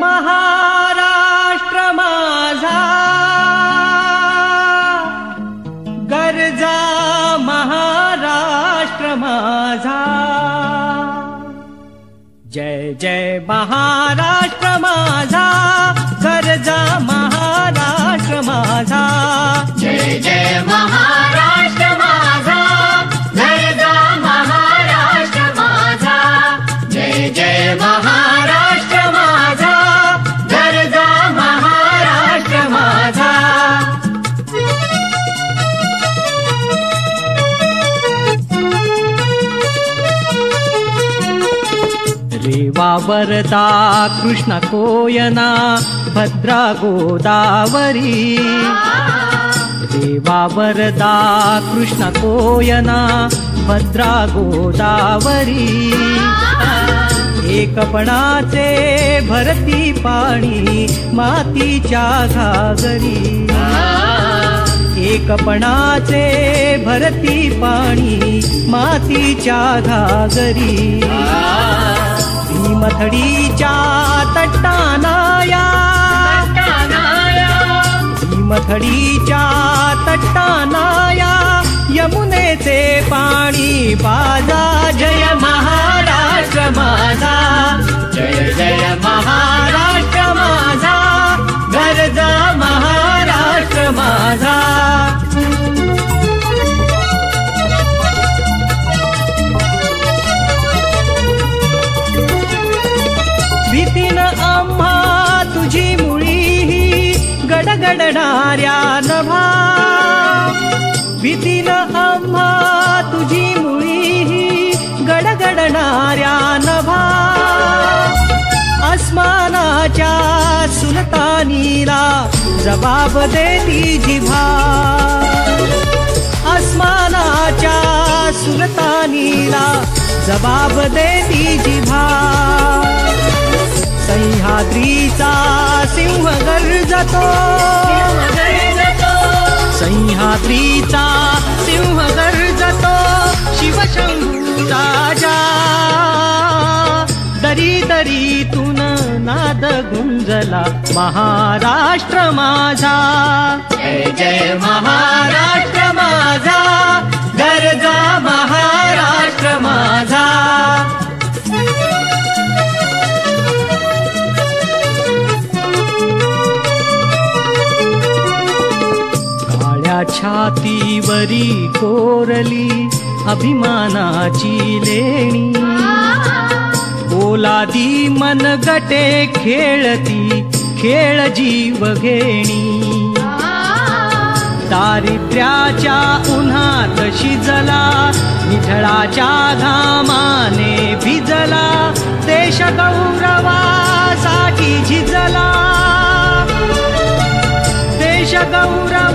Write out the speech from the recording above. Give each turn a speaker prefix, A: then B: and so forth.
A: महाराष्ट्र माझा गरजा, महाराष्ट्र माझा. जय जय महाराष्ट्र माझा गरजा, महाराष्ट्र माझा.
B: जय जय महाराष्ट्र माझा गरजा, महाराष्ट्र माझा. जय जय महाराष्ट्र माझा गरजा, महाराष्ट्र माझा.
A: रेवा वरदा कृष्ण कोयना भद्रा गोदावरी. रेवा वरदा कृष्ण कोयना भद्रा गोदावरी. एकपणाचे भरती पाणी मातीच्या घागरी. एकपणाचे भरती पाणी मातीच्या घागरी. भीमथडीच्या तट्टानाया, भीमथडीच्या तट्टानाया यमुनेचे पाणी बाजा. जय महाराष्ट्र माझा,
B: जय जय
A: महाराष्ट्र माझा गरजा, महाराष्ट्र माझा. भीतीन आम्हा तुझी मुळी गडगडणाऱ्या नभा. भीतीन आम्हा तुझी मुळी गडगडणाऱ्या नभा. आसमानाच्या सुलतानीला जबाब देती जिभा. आसमानाच्या सुलतानीला जबाब देती जिभा. सह्याद्रीचा सिंह गर्जतो, सह्याद्रीचा सिंह गर्जतो. शिवशंभू राजा दरी दरीतून नाद गुंजला. महाराष्ट्र माझा,
B: जय जय
A: महाराष्ट्र माझा गरजा, महाराष्ट्र माझा. काळ्या छातीवरी कोरली अभिमानाची लेणी. ओलादी मनगटे खेळती खेळ जीव घेणी. दारिद्र्याच्या उन्हात शिजला, निझळाच्या घामाने भिजला. देश गौरवासाठी झिजला, देश गौरव